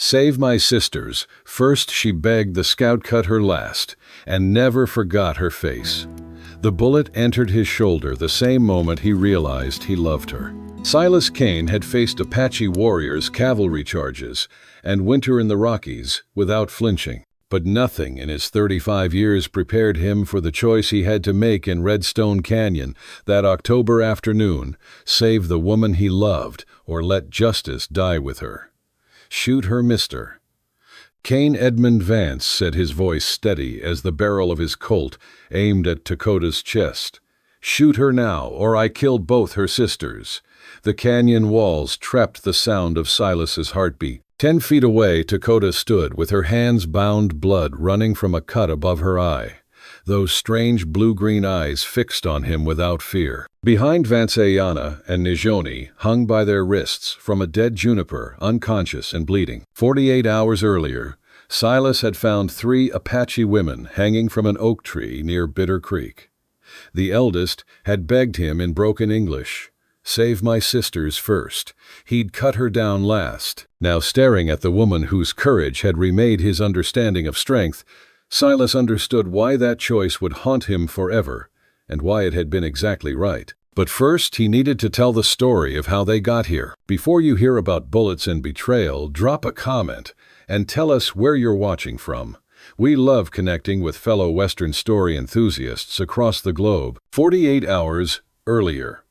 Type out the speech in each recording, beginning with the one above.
"Save my sisters." First she begged, the scout cut her last, and never forgot her face. The bullet entered his shoulder the same moment he realized he loved her. Silas Kane had faced Apache warriors, cavalry charges, and winter in the Rockies without flinching. But nothing in his 35 years prepared him for the choice he had to make in Redstone Canyon that October afternoon: save the woman he loved or let justice die with her. "Shoot her, mister." Kane Edmund Vance said, his voice steady as the barrel of his Colt aimed at Takoda's chest. "Shoot her now, or I kill both her sisters." The canyon walls trapped the sound of Silas's heartbeat. 10 feet away, Takoda stood with her hands bound, blood running from a cut above her eye, those strange blue-green eyes fixed on him without fear. Behind Vance, Yana and Nijoni hung by their wrists from a dead juniper, unconscious and bleeding. 48 hours earlier, Silas had found 3 Apache women hanging from an oak tree near Bitter Creek. The eldest had begged him in broken English, "Save my sisters first." He'd cut her down last. Now, staring at the woman whose courage had remade his understanding of strength, Silas understood why that choice would haunt him forever, and why it had been exactly right. But first, he needed to tell the story of how they got here. Before you hear about bullets and betrayal, drop a comment and tell us where you're watching from. We love connecting with fellow Western story enthusiasts across the globe. 48 hours earlier.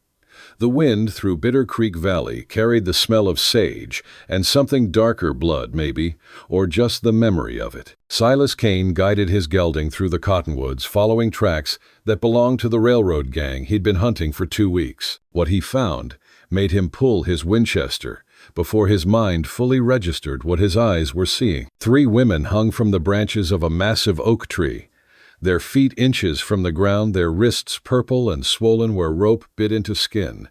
The wind through Bitter Creek Valley carried the smell of sage and something darker, blood maybe, or just the memory of it. Silas Kane guided his gelding through the cottonwoods, following tracks that belonged to the railroad gang he'd been hunting for 2 weeks. What he found made him pull his Winchester before his mind fully registered what his eyes were seeing. 3 women hung from the branches of a massive oak tree, their feet inches from the ground, their wrists purple and swollen where rope bit into skin.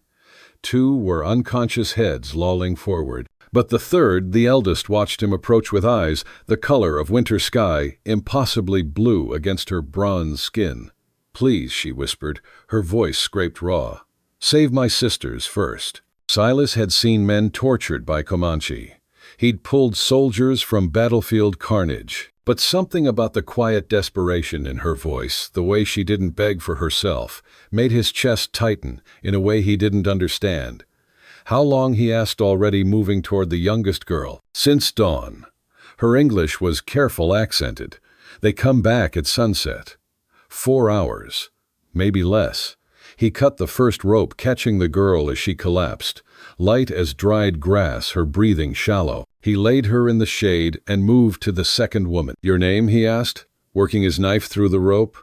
2 were unconscious heads lolling forward. But the third, the eldest, watched him approach with eyes the color of winter sky, impossibly blue against her bronze skin. "Please," she whispered, her voice scraped raw. "Save my sisters first." Silas had seen men tortured by Comanche. He'd pulled soldiers from battlefield carnage. But something about the quiet desperation in her voice, the way she didn't beg for herself, made his chest tighten in a way he didn't understand. "How long?" he asked, already moving toward the youngest girl. "Since dawn." Her English was careful, accented. "They come back at sunset." 4 hours. Maybe less. He cut the first rope, catching the girl as she collapsed. Light as dried grass, her breathing shallow. He laid her in the shade and moved to the second woman. "Your name?" he asked, working his knife through the rope.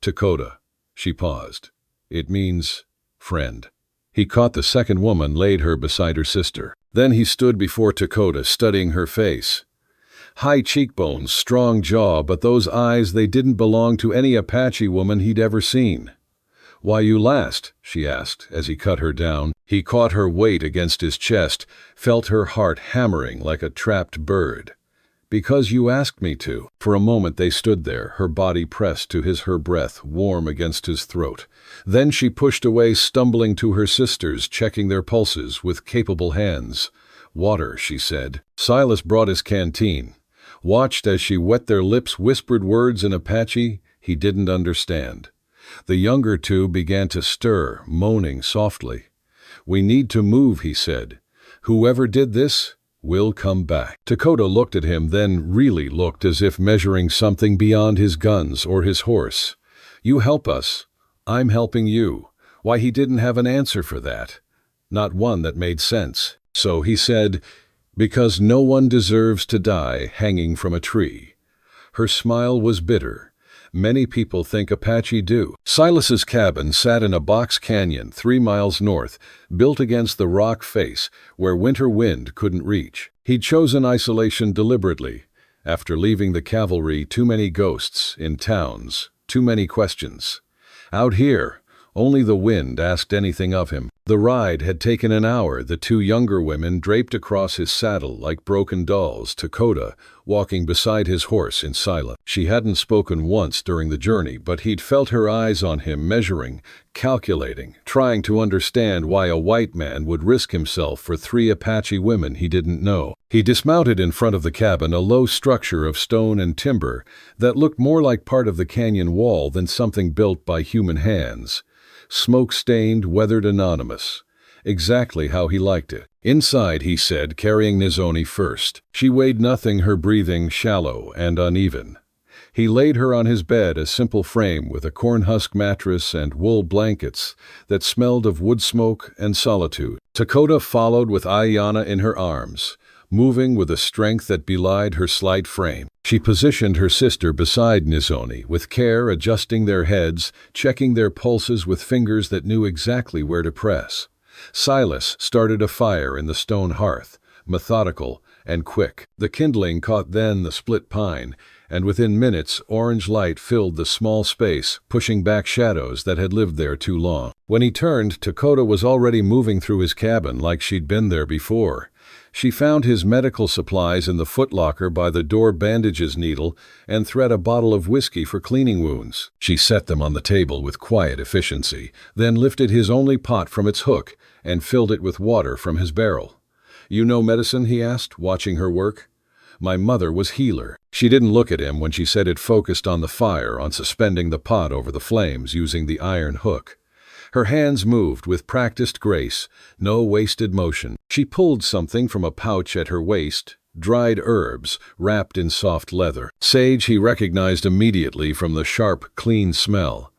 "Takoda." She paused. "It means friend." He caught the second woman, laid her beside her sister. Then he stood before Takoda, studying her face. High cheekbones, strong jaw, but those eyes, they didn't belong to any Apache woman he'd ever seen. "Why you last?" she asked as he cut her down. He caught her weight against his chest, felt her heart hammering like a trapped bird. "Because you asked me to." For a moment they stood there, her body pressed to his, her breath warm against his throat. Then she pushed away, stumbling to her sisters, checking their pulses with capable hands. "Water," she said. Silas brought his canteen, watched as she wet their lips, whispered words in Apache he didn't understand. The younger 2 began to stir, moaning softly. "We need to move," he said. "Whoever did this will come back." Takoda looked at him, then really looked, as if measuring something beyond his guns or his horse. "You help us. I'm helping you." Why, he didn't have an answer for that. Not one that made sense. So he said, "Because no one deserves to die hanging from a tree." Her smile was bitter. "Many people think Apache do." Silas's cabin sat in a box canyon 3 miles north, built against the rock face where winter wind couldn't reach. He'd chosen isolation deliberately. After leaving the cavalry, too many ghosts in towns, too many questions. Out here, only the wind asked anything of him. The ride had taken an hour, the two younger women draped across his saddle like broken dolls, Takoda walking beside his horse in silence. She hadn't spoken once during the journey, but he'd felt her eyes on him, measuring, calculating, trying to understand why a white man would risk himself for 3 Apache women he didn't know. He dismounted in front of the cabin, a low structure of stone and timber that looked more like part of the canyon wall than something built by human hands. Smoke-stained, weathered, anonymous. Exactly how he liked it. Inside, he said, carrying Nizoni first. She weighed nothing, her breathing shallow and uneven. He laid her on his bed, a simple frame with a cornhusk mattress and wool blankets that smelled of wood smoke and solitude. Takoda followed with Ayana in her arms, moving with a strength that belied her slight frame. She positioned her sister beside Nizoni, with care, adjusting their heads, checking their pulses with fingers that knew exactly where to press. Silas started a fire in the stone hearth, methodical and quick. The kindling caught then the split pine, and within minutes orange light filled the small space, pushing back shadows that had lived there too long. When he turned, Takoda was already moving through his cabin like she'd been there before. She found his medical supplies in the footlocker by the door, bandages, needle, and thread, a bottle of whiskey for cleaning wounds. She set them on the table with quiet efficiency, then lifted his only pot from its hook and filled it with water from his barrel. "You know medicine?" he asked, watching her work. "My mother was healer." She didn't look at him when she said it, focused on the fire, on suspending the pot over the flames using the iron hook. Her hands moved with practiced grace, no wasted motion. She pulled something from a pouch at her waist, dried herbs wrapped in soft leather. Sage, he recognized immediately from the sharp, clean smell.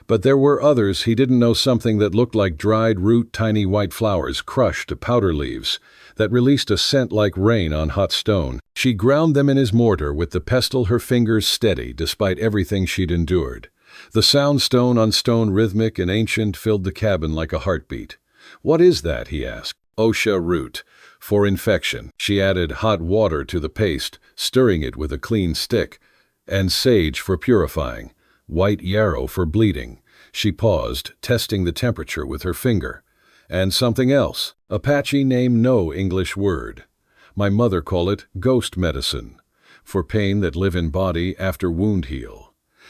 But there were others he didn't know, something that looked like dried root, tiny white flowers crushed to powder leaves that released a scent like rain on hot stone. She ground them in his mortar with the pestle, her fingers steady despite everything she'd endured. The sound, stone on stone, rhythmic and ancient, filled the cabin like a heartbeat. "What is that?" he asked. "Osha root, for infection." She added hot water to the paste, stirring it with a clean stick, and sage for purifying, white yarrow for bleeding. She paused, testing the temperature with her finger. "And something else. Apache name, no English word. My mother call it ghost medicine, for pain that live in body after wound heal."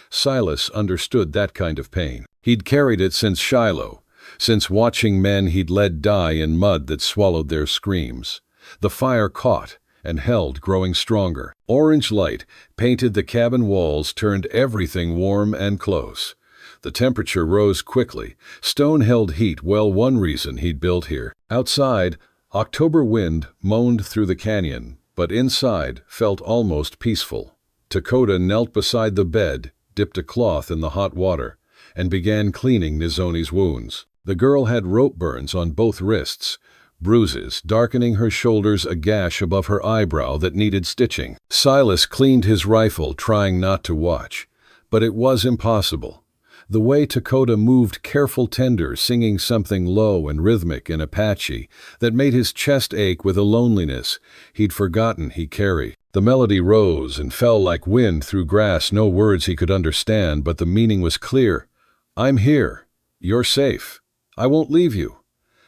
Silas understood that kind of pain. He'd carried it since Shiloh, since watching men he'd led die in mud that swallowed their screams. The fire caught and held, growing stronger. Orange light painted the cabin walls, turned everything warm and close. The temperature rose quickly. Stone held heat, well, one reason he'd built here. Outside, October wind moaned through the canyon, but inside felt almost peaceful. Takoda knelt beside the bed, dipped a cloth in the hot water, and began cleaning Nizoni's wounds. The girl had rope burns on both wrists, bruises darkening her shoulders, a gash above her eyebrow that needed stitching. Silas cleaned his rifle, trying not to watch, but it was impossible. The way Takoda moved, careful, tender, singing something low and rhythmic in Apache that made his chest ache with a loneliness he'd forgotten he carried. The melody rose and fell like wind through grass, no words he could understand, but the meaning was clear. "I'm here. You're safe. I won't leave you."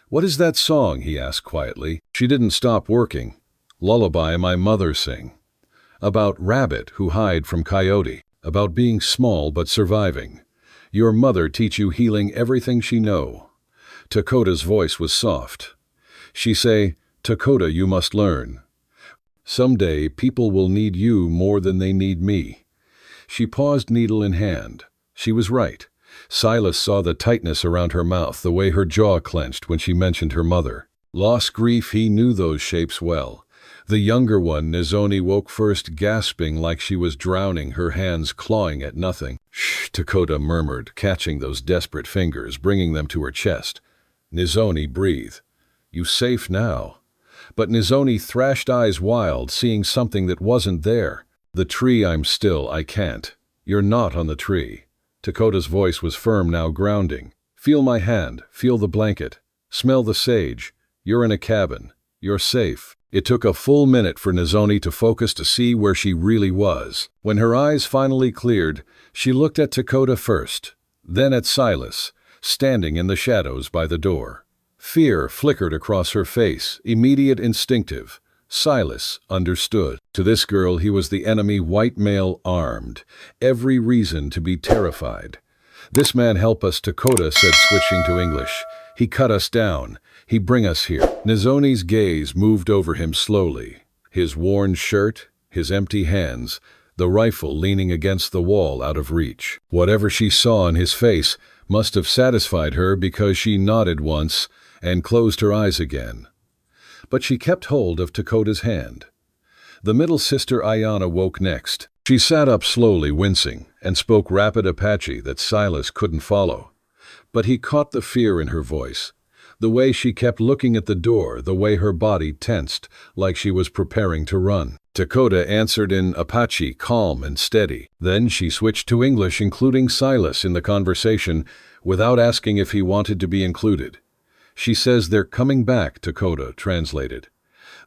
"What is that song?" he asked quietly. She didn't stop working. "Lullaby my mother sing. About rabbit who hide from coyote. About being small but surviving. Your mother teach you healing, everything she know." Takoda's voice was soft. She say, "Takoda, you must learn. Someday people will need you more than they need me." She paused, needle in hand. She was right. Silas saw the tightness around her mouth, the way her jaw clenched when she mentioned her mother. Loss, grief, he knew those shapes well. The younger one, Nizoni, woke first, gasping like she was drowning, her hands clawing at nothing. "Shh," Takoda murmured, catching those desperate fingers, bringing them to her chest. "Nizoni, breathe. You safe now." But Nizoni thrashed, eyes wild, seeing something that wasn't there. "The tree, I'm still, I can't. You're not on the tree." Takoda's voice was firm now, grounding. "Feel my hand, feel the blanket. Smell the sage. You're in a cabin. You're safe." It took a full minute for Nizoni to focus, to see where she really was. When her eyes finally cleared, she looked at Takoda first, then at Silas, standing in the shadows by the door. Fear flickered across her face, immediate, instinctive. Silas understood. To this girl he was the enemy, white male, armed. Every reason to be terrified. "This man help us," Takoda said, switching to English. "He cut us down. He bring us here." Nizoni's gaze moved over him slowly. His worn shirt, his empty hands, the rifle leaning against the wall out of reach. Whatever she saw in his face must have satisfied her, because she nodded once and closed her eyes again. But she kept hold of Takoda's hand. The middle sister Ayana woke next. She sat up slowly, wincing, and spoke rapid Apache that Silas couldn't follow. But he caught the fear in her voice. The way she kept looking at the door, the way her body tensed, like she was preparing to run. Takoda answered in Apache, calm and steady. Then she switched to English, including Silas in the conversation, without asking if he wanted to be included. "She says they're coming back," Takoda translated.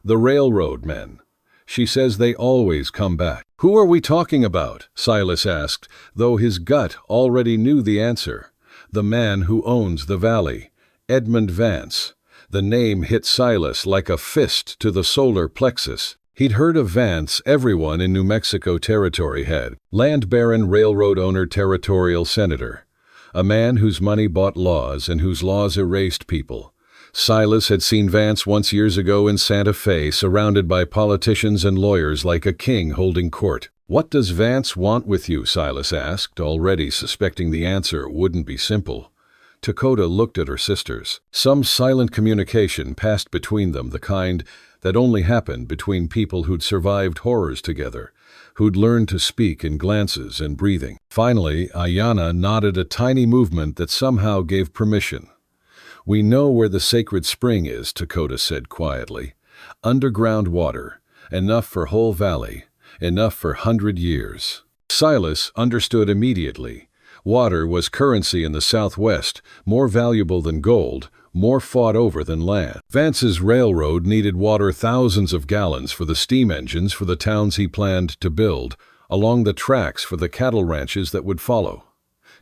"The railroad men. She says they always come back." "Who are we talking about?" Silas asked, though his gut already knew the answer. "The man who owns the valley. Edmund Vance." The name hit Silas like a fist to the solar plexus. He'd heard of Vance. Everyone in New Mexico Territory had. Land baron, railroad owner, territorial senator. A man whose money bought laws and whose laws erased people. Silas had seen Vance once years ago in Santa Fe, surrounded by politicians and lawyers like a king holding court. "What does Vance want with you?" Silas asked, already suspecting the answer wouldn't be simple. Takoda looked at her sisters. Some silent communication passed between them, the kind that only happened between people who'd survived horrors together, who'd learned to speak in glances and breathing. Finally, Ayana nodded, a tiny movement that somehow gave permission. "We know where the sacred spring is," Takoda said quietly. "Underground water, enough for whole valley, enough for 100 years." Silas understood immediately. Water was currency in the Southwest, more valuable than gold, more fought over than land. Vance's railroad needed water, thousands of gallons for the steam engines for the towns he planned to build, along the tracks for the cattle ranches that would follow.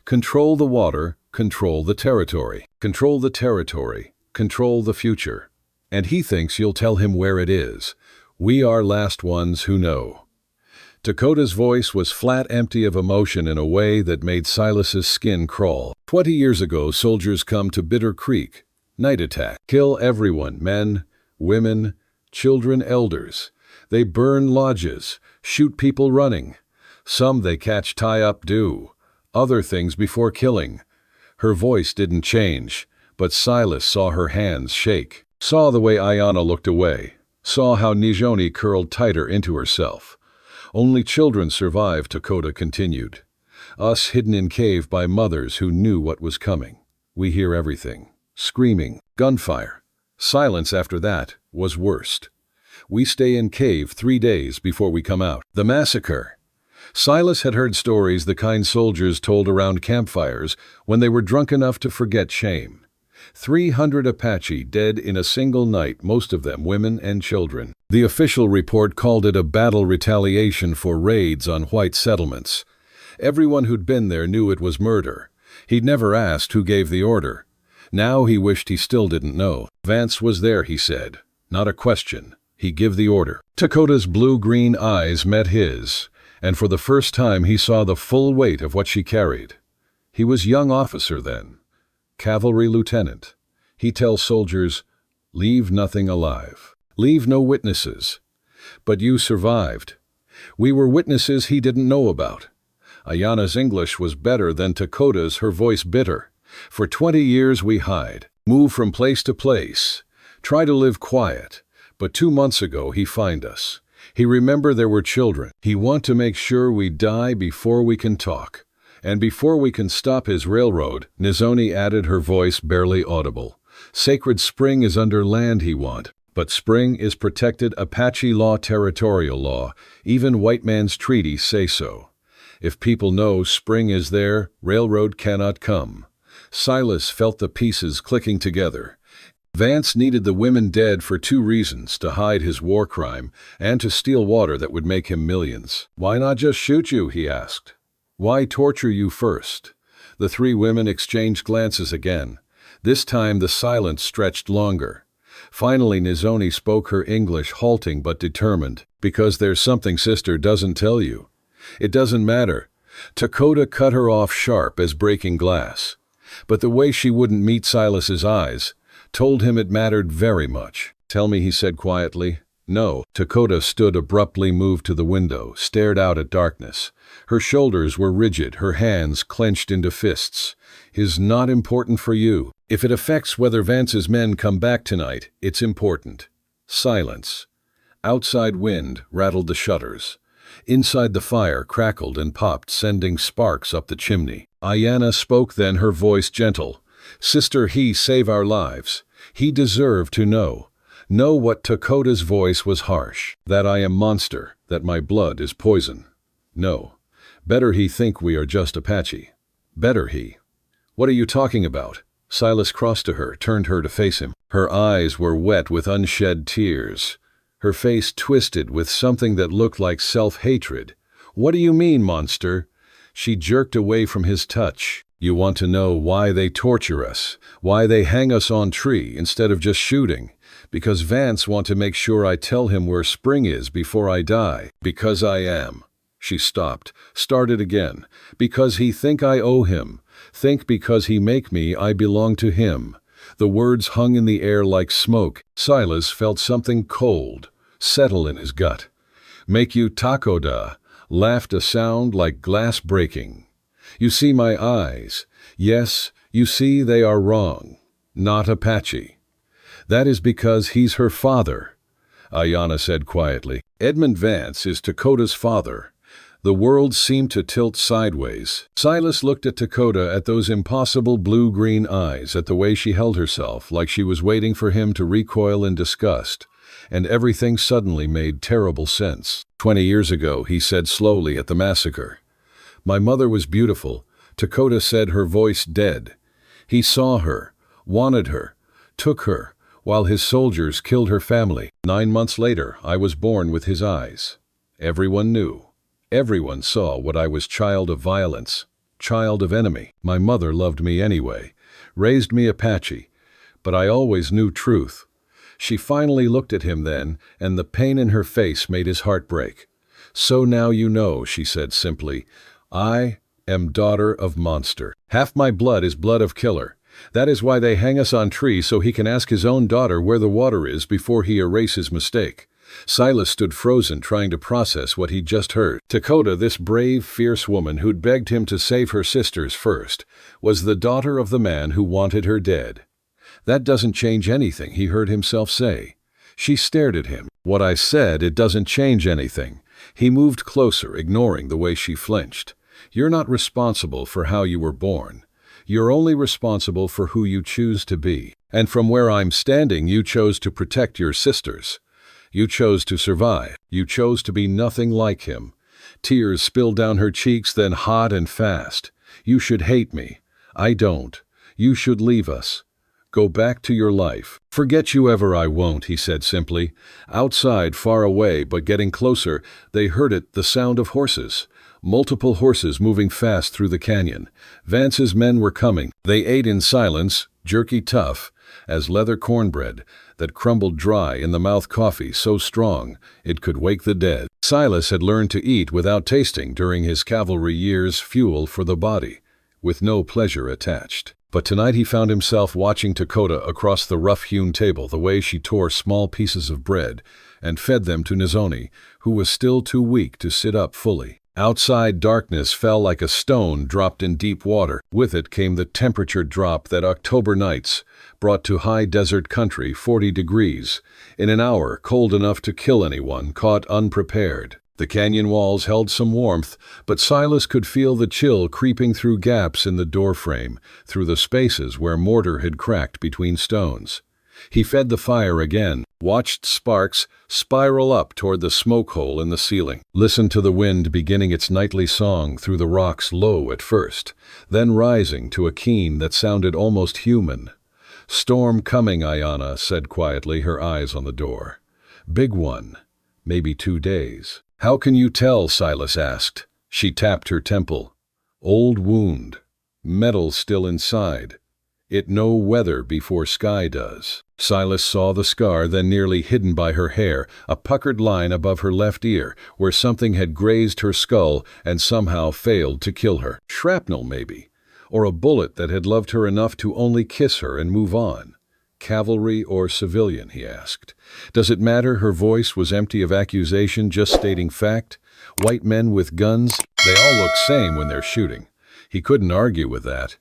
Control the water, control the territory. Control the territory, control the future. And he thinks you'll tell him where it is. We are last ones who know. Takoda's voice was flat, empty of emotion in a way that made Silas's skin crawl. 20 years ago, soldiers come to Bitter Creek. Night attack. Kill everyone, men, women, children, elders. They burn lodges, shoot people running. Some they catch, tie up, do other things before killing. Her voice didn't change, but Silas saw her hands shake. Saw the way Ayana looked away. Saw how Nizoni curled tighter into herself. "Only children survive," Takoda continued. "Us hidden in cave by mothers who knew what was coming. We hear everything. Screaming, gunfire. Silence after that was worst. We stay in cave 3 days before we come out. The massacre." Silas had heard stories, the kind soldiers told around campfires when they were drunk enough to forget shame. 300 Apache dead in a single night, most of them women and children. The official report called it a battle retaliation for raids on white settlements. Everyone who'd been there knew it was murder. He'd never asked who gave the order. Now he wished he still didn't know. Vance was there, he said. Not a question. He give the order. Takoda's blue-green eyes met his, and for the first time he saw the full weight of what she carried. He was young officer then. Cavalry lieutenant. He tells soldiers, "Leave nothing alive. Leave no witnesses." But you survived. We were witnesses he didn't know about. Ayana's English was better than Takoda's, her voice bitter. "For 20 years we hide, move from place to place, try to live quiet. But 2 months ago he find us. He remember there were children. He want to make sure we die before we can talk. And before we can stop his railroad," Nizoni added, her voice barely audible. "Sacred spring is under land he want. But spring is protected Apache law, territorial law. Even white man's treaties say so. If people know spring is there, railroad cannot come." Silas felt the pieces clicking together. Vance needed the women dead for 2 reasons: to hide his war crime and to steal water that would make him millions. "Why not just shoot you?" he asked. "Why torture you first?" The 3 women exchanged glances again. This time the silence stretched longer. Finally Nizoni spoke, her English halting but determined. Because there's something sister doesn't tell you. It doesn't matter. Takoda cut her off sharp as breaking glass. But the way she wouldn't meet Silas's eyes told him it mattered very much. Tell me, he said quietly. No. Takoda stood abruptly, moved to the window, stared out at darkness. Her shoulders were rigid, her hands clenched into fists. Is not important for you. If it affects whether Vance's men come back tonight, it's important. Silence. Outside wind rattled the shutters. Inside the fire crackled and popped, sending sparks up the chimney. Ayana spoke then, her voice gentle. Sister, he save our lives. He deserved to know. Know what? Takoda's voice was harsh. That I am monster, that my blood is poison. No. Better he think we are just Apache. Better he. What are you talking about? Silas crossed to her, turned her to face him. Her eyes were wet with unshed tears. Her face twisted with something that looked like self-hatred. What do you mean, monster? She jerked away from his touch. You want to know why they torture us, why they hang us on tree instead of just shooting? Because Vance want to make sure I tell him where Spring is before I die. Because I am. She stopped, started again. Because he think I owe him. Think because he make me I belong to him. The words hung in the air like smoke. Silas felt something cold settle in his gut. Make you? Takoda laughed, a sound like glass breaking. You see my eyes. Yes, you see they are wrong. Not Apache. That is because he's her father, Ayana said quietly. Edmund Vance is Takoda's father. The world seemed to tilt sideways. Silas looked at Takoda, at those impossible blue-green eyes, at the way she held herself, like she was waiting for him to recoil in disgust. And everything suddenly made terrible sense. 20 years ago, he said slowly, at the massacre. My mother was beautiful, Takoda said, her voice dead. He saw her, wanted her, took her, while his soldiers killed her family. 9 months later, I was born with his eyes. Everyone knew. Everyone saw what I was: child of violence, child of enemy. My mother loved me anyway, raised me Apache, but I always knew truth. She finally looked at him then, and the pain in her face made his heart break. So now you know, she said simply. I am daughter of monster. Half my blood is blood of killer. That is why they hang us on tree, so he can ask his own daughter where the water is before he erases mistake. Silas stood frozen, trying to process what he'd just heard. Takoda, this brave, fierce woman who'd begged him to save her sisters first, was the daughter of the man who wanted her dead. That doesn't change anything, he heard himself say. She stared at him. What I said, it doesn't change anything. He moved closer, ignoring the way she flinched. You're not responsible for how you were born. You're only responsible for who you choose to be. And from where I'm standing, you chose to protect your sisters. You chose to survive. You chose to be nothing like him. Tears spilled down her cheeks, then hot and fast. You should hate me. I don't. You should leave us. Go back to your life. Forget you ever. I won't, he said simply. Outside, far away, but getting closer, they heard it, the sound of horses. Multiple horses moving fast through the canyon. Vance's men were coming. They ate in silence, jerky tough, as leather cornbread that crumbled dry in the mouth, coffee so strong it could wake the dead. Silas had learned to eat without tasting during his cavalry years, fuel for the body, with no pleasure attached. But tonight he found himself watching Takoda across the rough-hewn table, the way she tore small pieces of bread and fed them to Nizoni, who was still too weak to sit up fully. Outside, darkness fell like a stone dropped in deep water. With it came the temperature drop that October nights brought to high desert country, 40 degrees. In an hour, cold enough to kill anyone caught unprepared. The canyon walls held some warmth, but Silas could feel the chill creeping through gaps in the doorframe, through the spaces where mortar had cracked between stones. He fed the fire again, watched sparks spiral up toward the smoke hole in the ceiling, listened to the wind beginning its nightly song through the rocks, low at first, then rising to a keen that sounded almost human. Storm coming, Ayana said quietly, her eyes on the door. Big one. Maybe 2 days. How can you tell? Silas asked. She tapped her temple. Old wound. Metal still inside. It no weather before sky does. Silas saw the scar, then nearly hidden by her hair, a puckered line above her left ear, where something had grazed her skull and somehow failed to kill her. Shrapnel, maybe. Or a bullet that had loved her enough to only kiss her and move on. Cavalry or civilian, he asked. Does it matter? Her voice was empty of accusation, just stating fact. White men with guns, they all look same when they're shooting. He couldn't argue with that.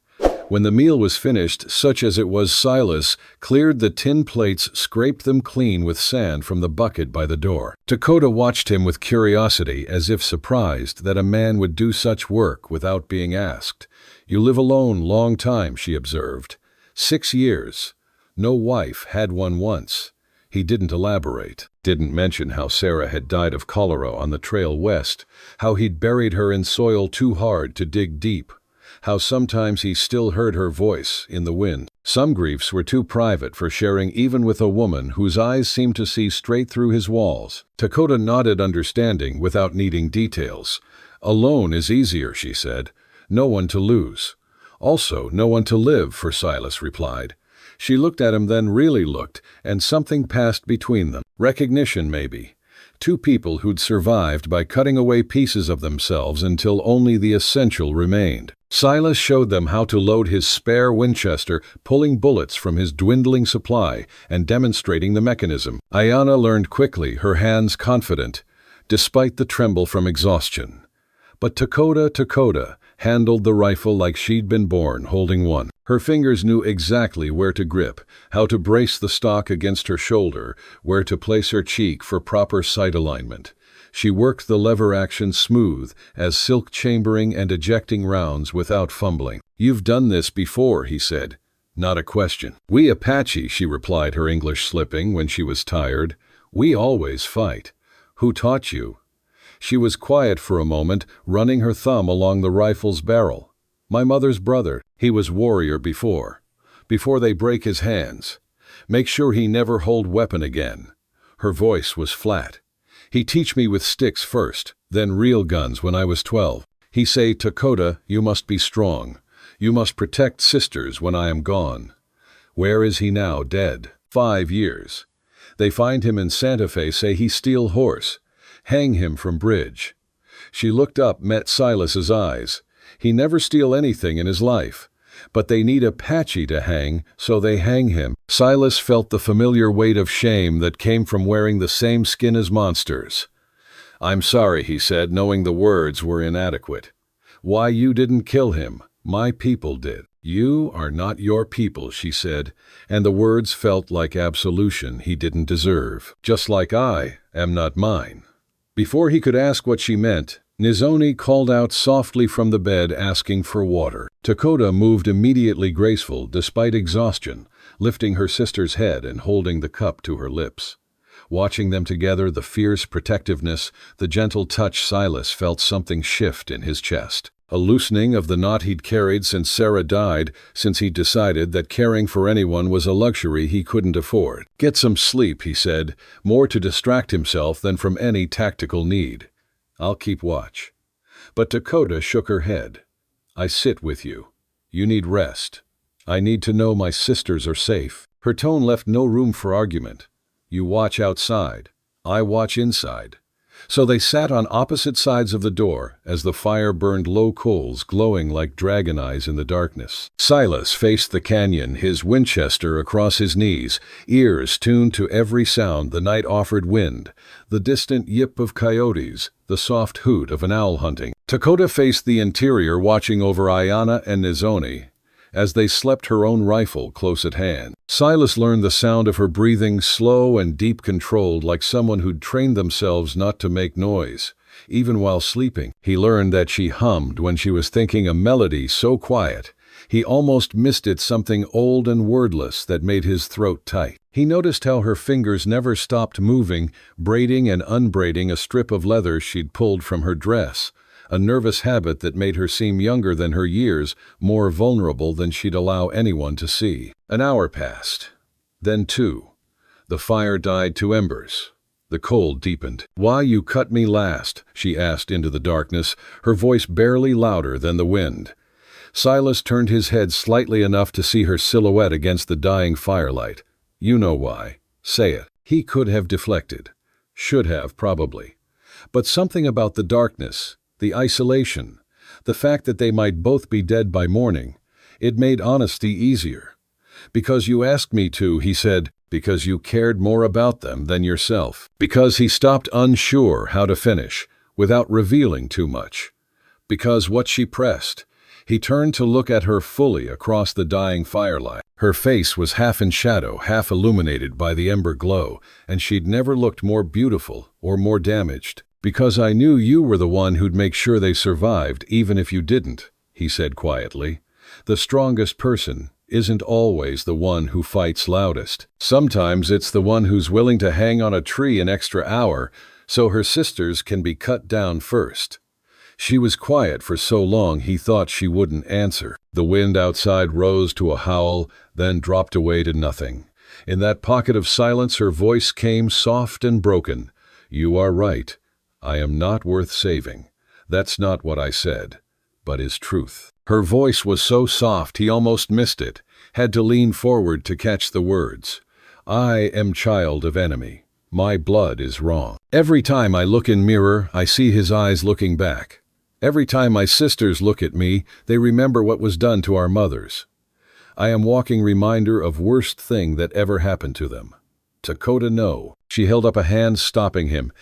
When the meal was finished, such as it was, Silas cleared the tin plates, scraped them clean with sand from the bucket by the door. Takoda watched him with curiosity, as if surprised that a man would do such work without being asked. You live alone long time, she observed. 6 years. No wife, had one once. He didn't elaborate. Didn't mention how Sarah had died of cholera on the trail west, how he'd buried her in soil too hard to dig deep, how sometimes he still heard her voice in the wind. Some griefs were too private for sharing even with a woman whose eyes seemed to see straight through his walls. Takoda nodded understanding without needing details. Alone is easier, she said. No one to lose. Also, no one to live for, Silas replied. She looked at him, then really looked, and something passed between them. Recognition, maybe. Two people who'd survived by cutting away pieces of themselves until only the essential remained. Silas showed them how to load his spare Winchester, pulling bullets from his dwindling supply and demonstrating the mechanism. Ayanna learned quickly, her hands confident, despite the tremble from exhaustion. But Takoda handled the rifle like she'd been born holding one. Her fingers knew exactly where to grip, how to brace the stock against her shoulder, where to place her cheek for proper sight alignment. She worked the lever action smooth as silk, chambering and ejecting rounds without fumbling. You've done this before, he said. Not a question. We Apache, she replied, her English slipping when she was tired. We always fight. Who taught you? She was quiet for a moment, running her thumb along the rifle's barrel. My mother's brother. He was warrior before they break his hands. Make sure he never hold weapon again. Her voice was flat. He teach me with sticks first, then real guns when I was 12. He say, Takoda, you must be strong. You must protect sisters when I am gone. Where is he now? Dead. 5 years. They find him in Santa Fe, say he steal horse. Hang him from bridge. She looked up, met Silas's eyes. He never steal anything in his life. But they need Apache to hang, so they hang him. Silas felt the familiar weight of shame that came from wearing the same skin as monsters. I'm sorry, he said, knowing the words were inadequate. Why, you didn't kill him. My people did. You are not your people, she said, and the words felt like absolution he didn't deserve. Just like I am not mine. Before he could ask what she meant, Nizoni called out softly from the bed, asking for water. Takoda moved immediately graceful, despite exhaustion, lifting her sister's head and holding the cup to her lips. Watching them together, the fierce protectiveness, the gentle touch, Silas felt something shift in his chest. A loosening of the knot he'd carried since Sarah died, since he'd decided that caring for anyone was a luxury he couldn't afford. Get some sleep, he said, more to distract himself than from any tactical need. I'll keep watch. But Takoda shook her head. I sit with you. You need rest. I need to know my sisters are safe. Her tone left no room for argument. You watch outside. I watch inside. So they sat on opposite sides of the door as the fire burned low coals glowing like dragon eyes in the darkness. Silas faced the canyon, his Winchester across his knees, ears tuned to every sound the night offered: wind, the distant yip of coyotes, the soft hoot of an owl hunting. Takoda faced the interior, watching over Ayanna and Nizoni as they slept, her own rifle close at hand. Silas learned the sound of her breathing, slow and deep, controlled like someone who'd trained themselves not to make noise, even while sleeping. He learned that she hummed when she was thinking, a melody so quiet he almost missed it, something old and wordless that made his throat tight. He noticed how her fingers never stopped moving, braiding and unbraiding a strip of leather she'd pulled from her dress, a nervous habit that made her seem younger than her years, more vulnerable than she'd allow anyone to see. An hour passed. Then 2. The fire died to embers. The cold deepened. Why you cut me last? She asked into the darkness, her voice barely louder than the wind. Silas turned his head slightly enough to see her silhouette against the dying firelight. You know why. Say it. He could have deflected. Should have, probably. But something about the darkness, the isolation, the fact that they might both be dead by morning, it made honesty easier. Because you asked me to, he said, because you cared more about them than yourself. Because he stopped unsure how to finish, without revealing too much. Because what she pressed. He turned to look at her fully across the dying firelight. Her face was half in shadow, half illuminated by the ember glow, and she'd never looked more beautiful or more damaged. Because I knew you were the one who'd make sure they survived, even if you didn't, he said quietly. The strongest person isn't always the one who fights loudest. Sometimes it's the one who's willing to hang on a tree an extra hour so her sisters can be cut down first. She was quiet for so long he thought she wouldn't answer. The wind outside rose to a howl, then dropped away to nothing. In that pocket of silence her voice came soft and broken. You are right. I am not worth saving. That's not what I said, but is truth. Her voice was so soft he almost missed it, had to lean forward to catch the words. I am child of enemy. My blood is wrong. Every time I look in mirror, I see his eyes looking back. Every time my sisters look at me, they remember what was done to our mothers. I am walking reminder of worst thing that ever happened to them. Takoda, no. She held up a hand, stopping him.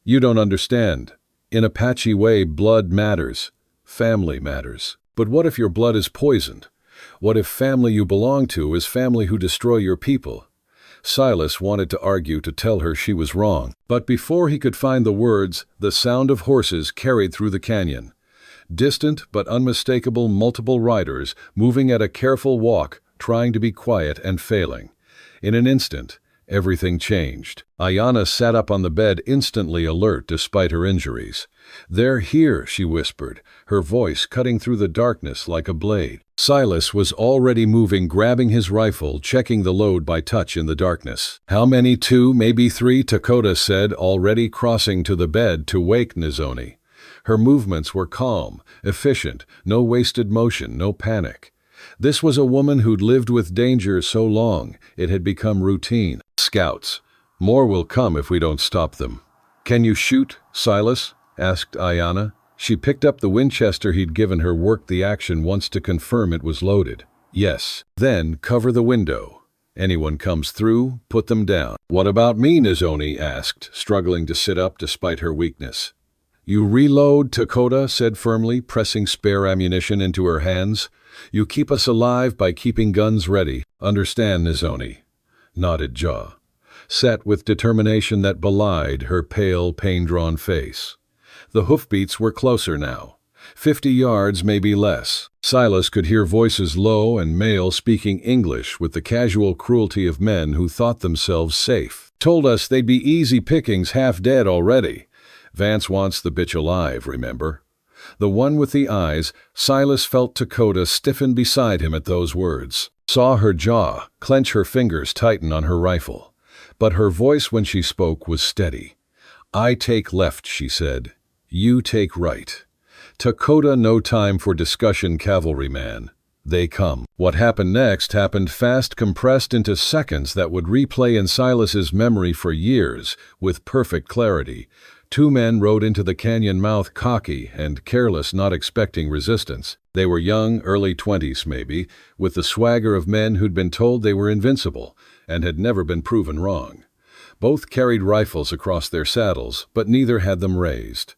You don't understand. In a patchy way, blood matters. Family matters. But what if your blood is poisoned? What if family you belong to is family who destroy your people? Silas wanted to argue to tell her she was wrong, but before he could find the words, the sound of horses carried through the canyon. Distant but unmistakable multiple riders moving at a careful walk, trying to be quiet and failing. In an instant, everything changed. Ayana sat up on the bed, instantly alert despite her injuries. They're here, she whispered, her voice cutting through the darkness like a blade. Silas was already moving, grabbing his rifle, checking the load by touch in the darkness. How many? 2, maybe 3, Takoda said, already crossing to the bed to wake Nizoni. Her movements were calm, efficient, no wasted motion, no panic. This was a woman who'd lived with danger so long, it had become routine. Scouts. More will come if we don't stop them. Can you shoot, Silas? Asked Ayana. She picked up the Winchester he'd given her, worked the action once to confirm it was loaded. Yes. Then cover the window. Anyone comes through, put them down. What about me? Nizoni asked, struggling to sit up despite her weakness. You reload, Takoda said firmly, pressing spare ammunition into her hands. You keep us alive by keeping guns ready. Understand, Nizoni? Nodded jaw, set with determination that belied her pale, pain-drawn face. The hoofbeats were closer now. 50 yards, maybe less. Silas could hear voices low and male speaking English with the casual cruelty of men who thought themselves safe. Told us they'd be easy pickings, half dead already. Vance wants the bitch alive, remember? The one with the eyes. Silas felt Takoda stiffen beside him at those words. Saw her jaw, clench, her fingers tighten on her rifle. But her voice when she spoke was steady. I take left, she said. You take right. Takoda, no time for discussion, cavalryman. They come. What happened next happened fast, compressed into seconds that would replay in Silas's memory for years, with perfect clarity. 2 men rode into the canyon mouth, cocky and careless, not expecting resistance. They were young, early 20s maybe, with the swagger of men who'd been told they were invincible and had never been proven wrong. Both carried rifles across their saddles, but neither had them raised.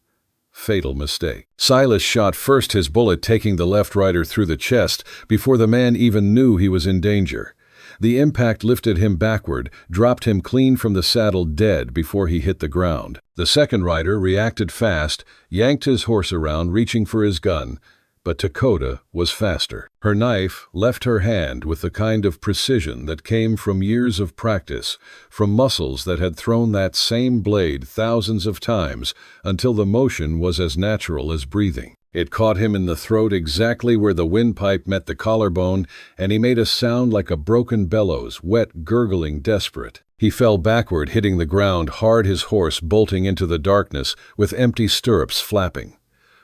Fatal mistake. Silas shot first, his bullet taking the left rider through the chest before the man even knew he was in danger. The impact lifted him backward, dropped him clean from the saddle, dead before he hit the ground. The second rider reacted fast, yanked his horse around, reaching for his gun. But Takoda was faster. Her knife left her hand with the kind of precision that came from years of practice, from muscles that had thrown that same blade thousands of times until the motion was as natural as breathing. It caught him in the throat, exactly where the windpipe met the collarbone, and he made a sound like a broken bellows, wet, gurgling, desperate. He fell backward, hitting the ground hard, his horse bolting into the darkness with empty stirrups flapping.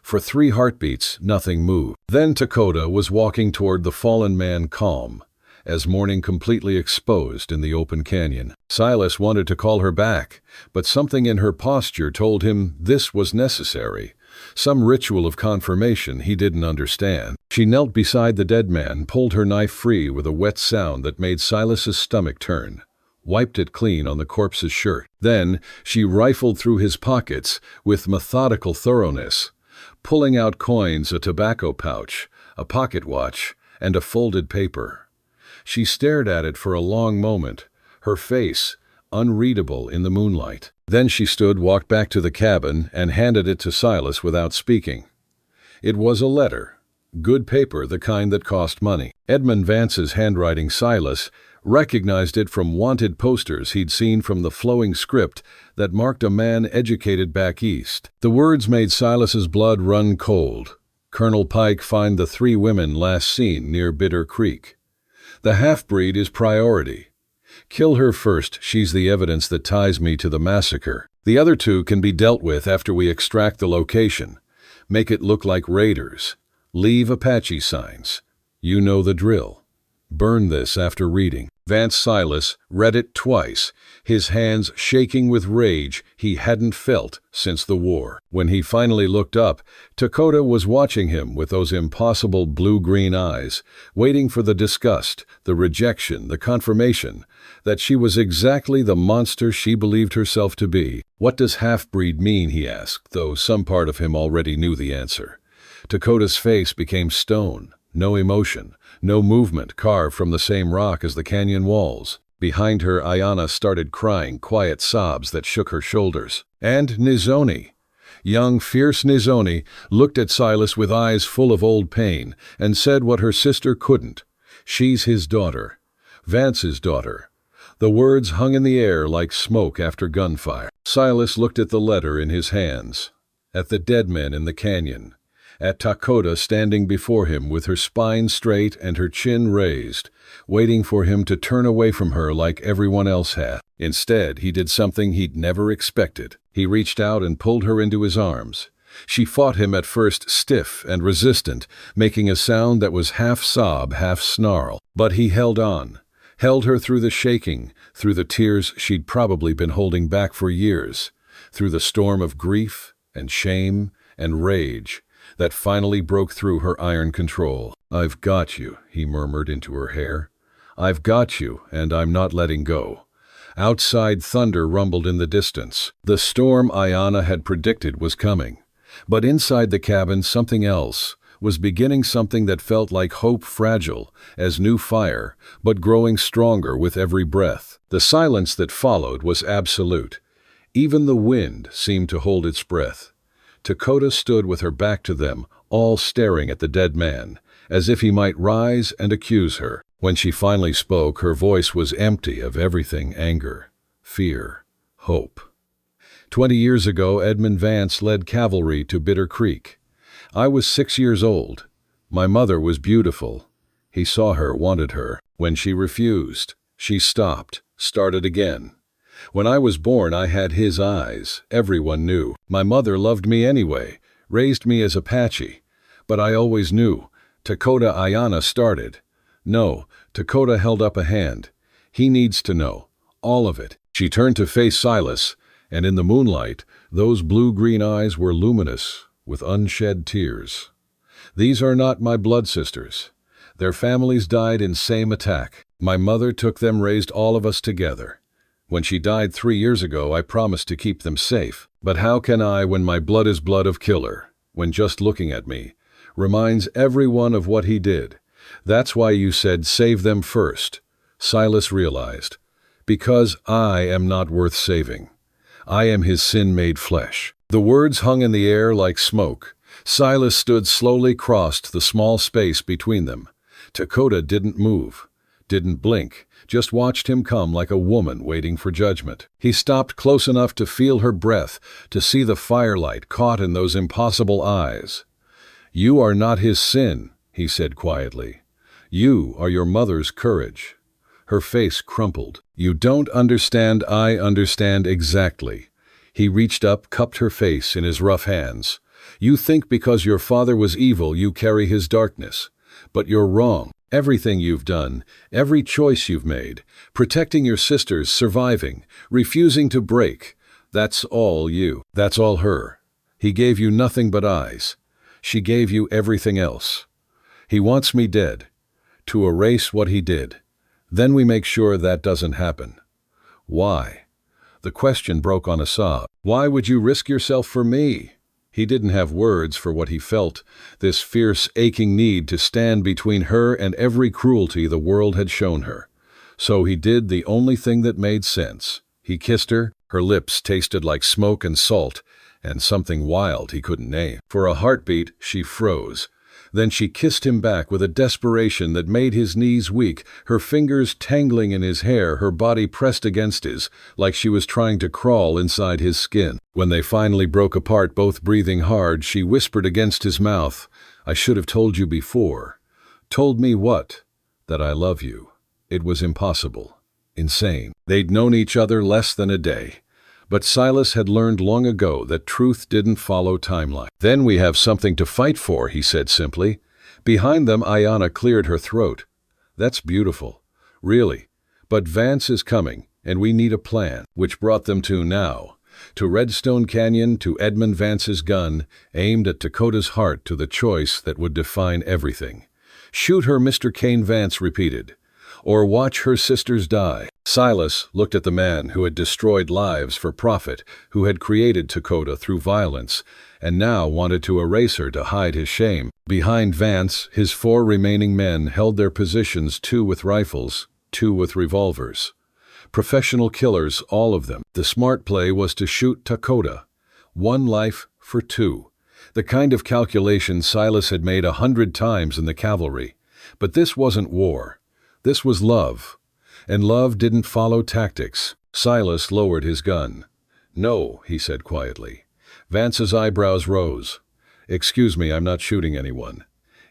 For 3 heartbeats, nothing moved. Then Takoda was walking toward the fallen man calm, as morning completely exposed in the open canyon. Silas wanted to call her back, but something in her posture told him this was necessary. Some ritual of confirmation he didn't understand. She knelt beside the dead man, pulled her knife free with a wet sound that made Silas's stomach turn, wiped it clean on the corpse's shirt. Then she rifled through his pockets with methodical thoroughness, pulling out coins, a tobacco pouch, a pocket watch, and a folded paper. She stared at it for a long moment, her face unreadable in the moonlight. Then she walked back to the cabin and handed it to Silas without speaking. It was a letter, good paper, the kind that cost money. Edmund Vance's handwriting. Silas recognized it from wanted posters he'd seen, from the flowing script that marked a man educated back east. The words made Silas's blood run cold. Colonel Pike, find the 3 women last seen near Bitter Creek. The half-breed is priority. Kill her first, she's the evidence that ties me to the massacre. The other 2 can be dealt with after we extract the location. Make it look like raiders. Leave Apache signs. You know the drill. Burn this after reading. Vance. Silas read it twice, his hands shaking with rage he hadn't felt since the war. When he finally looked up, Takoda was watching him with those impossible blue-green eyes, waiting for the disgust, the rejection, the confirmation that she was exactly the monster she believed herself to be. What does half-breed mean, he asked, though some part of him already knew the answer. Takoda's face became stone. No emotion, no movement, carved from the same rock as the canyon walls. Behind her, Ayana started crying, quiet sobs that shook her shoulders. And Nizoni, young, fierce Nizoni, looked at Silas with eyes full of old pain and said what her sister couldn't. She's his daughter, Vance's daughter. The words hung in the air like smoke after gunfire. Silas looked at the letter in his hands, at the dead men in the canyon, at Takoda standing before him with her spine straight and her chin raised, waiting for him to turn away from her like everyone else had. Instead, he did something he'd never expected. He reached out and pulled her into his arms. She fought him, at first stiff and resistant, making a sound that was half sob, half snarl. But he held on, held her through the shaking, through the tears she'd probably been holding back for years, through the storm of grief and shame and rage that finally broke through her iron control. I've got you, he murmured into her hair. I've got you, and I'm not letting go. Outside, thunder rumbled in the distance. The storm Ayana had predicted was coming. But inside the cabin, something else was beginning, something that felt like hope, fragile as new fire, but growing stronger with every breath. The silence that followed was absolute. Even the wind seemed to hold its breath. Takoda stood with her back to them, all staring at the dead man, as if he might rise and accuse her. When she finally spoke, her voice was empty of everything: anger, fear, hope. 20 years ago, Edmund Vance led cavalry to Bitter Creek. I was 6 years old. My mother was beautiful. He saw her, wanted her. When she refused, she stopped, started again. When I was born, I had his eyes. Everyone knew. My mother loved me anyway, raised me as Apache. But I always knew. Takoda. Ayana started. No, Takoda held up a hand. He needs to know. All of it. She turned to face Silas, and in the moonlight, those blue-green eyes were luminous with unshed tears. These are not my blood sisters. Their families died in same attack. My mother took them, raised all of us together. When she died 3 years ago, I promised to keep them safe. But how can I when my blood is blood of killer, when just looking at me reminds everyone of what he did? That's why you said save them first. Silas realized. Because I am not worth saving. I am his sin made flesh. The words hung in the air like smoke. Silas stood slowly, crossed the small space between them. Takoda didn't move, didn't blink, just watched him come like a woman waiting for judgment. He stopped close enough to feel her breath, to see the firelight caught in those impossible eyes. You are not his sin, he said quietly. You are your mother's courage. Her face crumpled. You don't understand. I understand exactly. He reached up, cupped her face in his rough hands. You think because your father was evil you carry his darkness. But you're wrong. Everything you've done, every choice you've made, protecting your sisters, surviving, refusing to break, that's all you. That's all her. He gave you nothing but eyes. She gave you everything else. He wants me dead, to erase what he did. Then we make sure that doesn't happen. Why? The question broke on a sob. Why would you risk yourself for me? He didn't have words for what he felt, this fierce, aching need to stand between her and every cruelty the world had shown her. So he did the only thing that made sense. He kissed her. Her lips tasted like smoke and salt, and something wild he couldn't name. For a heartbeat, she froze. Then she kissed him back with a desperation that made his knees weak, her fingers tangling in his hair, her body pressed against his, like she was trying to crawl inside his skin. When they finally broke apart, both breathing hard, she whispered against his mouth, "I should have told you before." Told me what? That I love you. It was impossible. Insane. They'd known each other less than a day. But Silas had learned long ago that truth didn't follow timeline. "Then we have something to fight for," he said simply. Behind them, Ayanna cleared her throat. "That's beautiful. Really. But Vance is coming, and we need a plan." Which brought them to now. To Redstone Canyon, to Edmund Vance's gun, aimed at Takoda's heart, to the choice that would define everything. "Shoot her," Mr. Kane Vance repeated. "Or watch her sisters die." Silas looked at the man who had destroyed lives for profit, who had created Takoda through violence, and now wanted to erase her to hide his shame. Behind Vance, his 4 remaining men held their positions, 2 with rifles, 2 with revolvers. Professional killers, all of them. The smart play was to shoot Takoda. 1 life for 2. The kind of calculation Silas had made 100 times in the cavalry. But this wasn't war. This was love. And love didn't follow tactics. Silas lowered his gun. "No," he said quietly. Vance's eyebrows rose. "Excuse me, I'm not shooting anyone.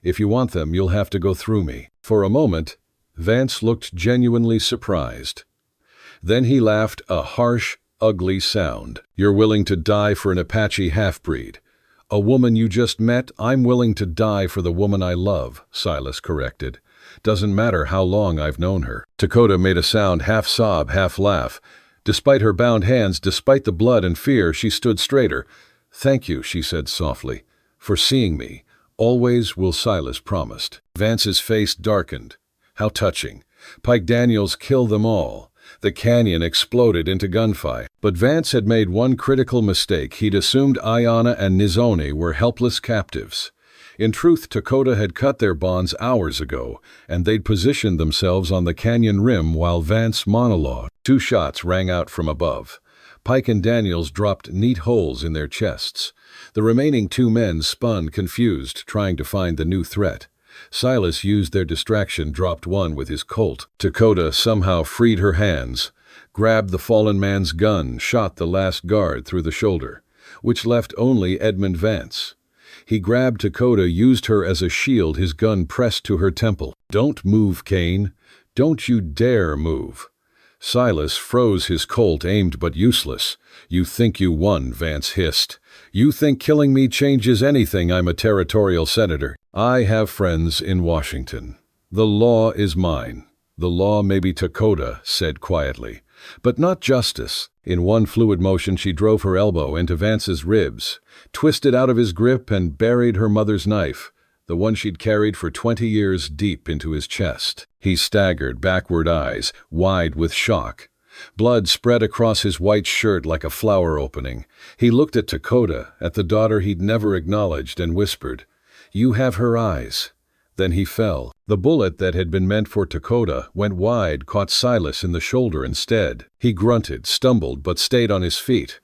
If you want them, you'll have to go through me." For a moment, Vance looked genuinely surprised. Then he laughed, a harsh, ugly sound. "You're willing to die for an Apache half-breed. A woman you just met? I'm willing to die for the woman I love," Silas corrected. "Doesn't matter how long I've known her." Takoda made a sound, half sob, half laugh. Despite her bound hands, despite the blood and fear, she stood straighter. "Thank you," she said softly, "for seeing me. Always will," Silas promised. Vance's face darkened. How touching. Pike Daniels killed them all. The canyon exploded into gunfire. But Vance had made one critical mistake. He'd assumed Ayanna and Nizoni were helpless captives. In truth, Takoda had cut their bonds hours ago, and they'd positioned themselves on the canyon rim while Vance monologued. 2 shots rang out from above. Pike and Daniels dropped neat holes in their chests. The remaining 2 men spun, confused, trying to find the new threat. Silas used their distraction, dropped one with his Colt. Takoda somehow freed her hands, grabbed the fallen man's gun, shot the last guard through the shoulder, which left only Edmund Vance. He grabbed Takoda, used her as a shield, his gun pressed to her temple. "Don't move, Kane. Don't you dare move." Silas froze, his Colt aimed but useless. "You think you won," Vance hissed. "You think killing me changes anything? I'm a territorial senator. I have friends in Washington. The law is mine." "The law may be," Takoda said quietly, "but not justice." In one fluid motion she drove her elbow into Vance's ribs, twisted out of his grip and buried her mother's knife, the one she'd carried for 20 years, deep into his chest. He staggered, backward, eyes wide with shock. Blood spread across his white shirt like a flower opening. He looked at Takoda, at the daughter he'd never acknowledged, and whispered, "You have her eyes." Then he fell. The bullet that had been meant for Takoda went wide, caught Silas in the shoulder instead. He grunted, stumbled, but stayed on his feet.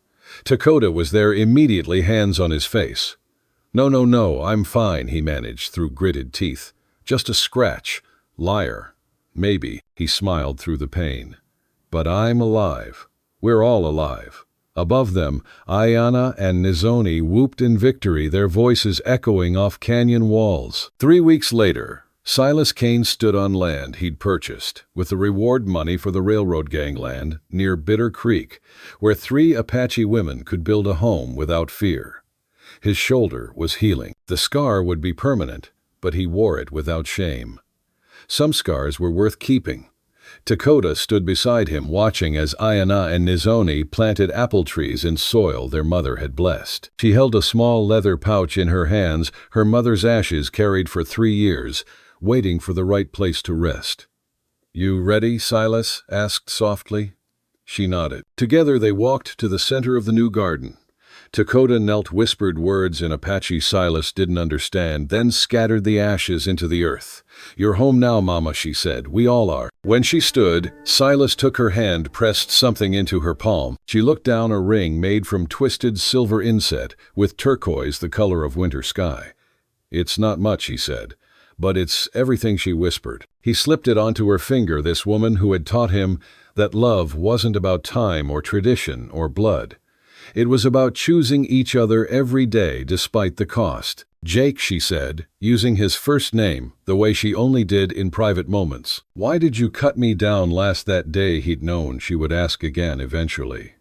Takoda was there immediately, hands on his face. No, I'm fine," he managed through gritted teeth. "Just a scratch. Liar. Maybe," he smiled through the pain. "But I'm alive. We're all alive." Above them, Ayanna and Nizoni whooped in victory, their voices echoing off canyon walls. 3 weeks later, Silas Kane stood on land he'd purchased, with the reward money for the railroad gangland, near Bitter Creek, where 3 Apache women could build a home without fear. His shoulder was healing. The scar would be permanent, but he wore it without shame. Some scars were worth keeping. Takoda stood beside him, watching as Ayana and Nizoni planted apple trees in soil their mother had blessed. She held a small leather pouch in her hands, her mother's ashes carried for 3 years, waiting for the right place to rest. "You ready?" Silas asked softly. She nodded. Together they walked to the center of the new garden. Takoda knelt, whispered words in Apache Silas didn't understand, then scattered the ashes into the earth. "You're home now, Mama," she said. "We all are." When she stood, Silas took her hand, pressed something into her palm. She looked down, a ring made from twisted silver inset, with turquoise the color of winter sky. "It's not much," he said, "but it's everything," she whispered. He slipped it onto her finger, this woman who had taught him that love wasn't about time or tradition or blood. It was about choosing each other every day despite the cost. "Jake," she said, using his first name, the way she only did in private moments. "Why did you cut me down last?" That day he'd known she would ask again eventually.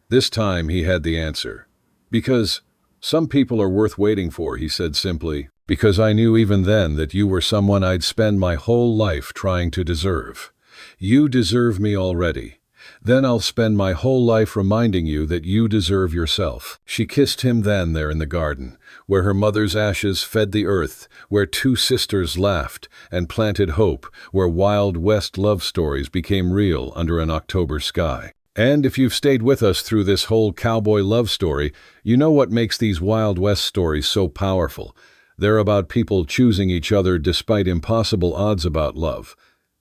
This time he had the answer. "Because some people are worth waiting for," he said simply. "Because I knew even then that you were someone I'd spend my whole life trying to deserve. You deserve me already. Then I'll spend my whole life reminding you that you deserve yourself." She kissed him then there in the garden, where her mother's ashes fed the earth, where 2 sisters laughed and planted hope, where Wild West love stories became real under an October sky. And if you've stayed with us through this whole cowboy love story, you know what makes these Wild West stories so powerful. They're about people choosing each other despite impossible odds, about love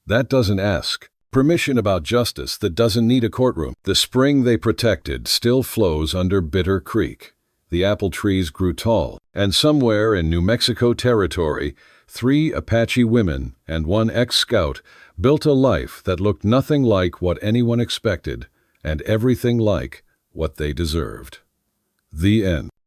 that doesn't ask permission, about justice that doesn't need a courtroom. The spring they protected still flows under Bitter Creek. The apple trees grew tall, and somewhere in New Mexico territory, 3 Apache women and 1 ex-scout built a life that looked nothing like what anyone expected and everything like what they deserved. The end.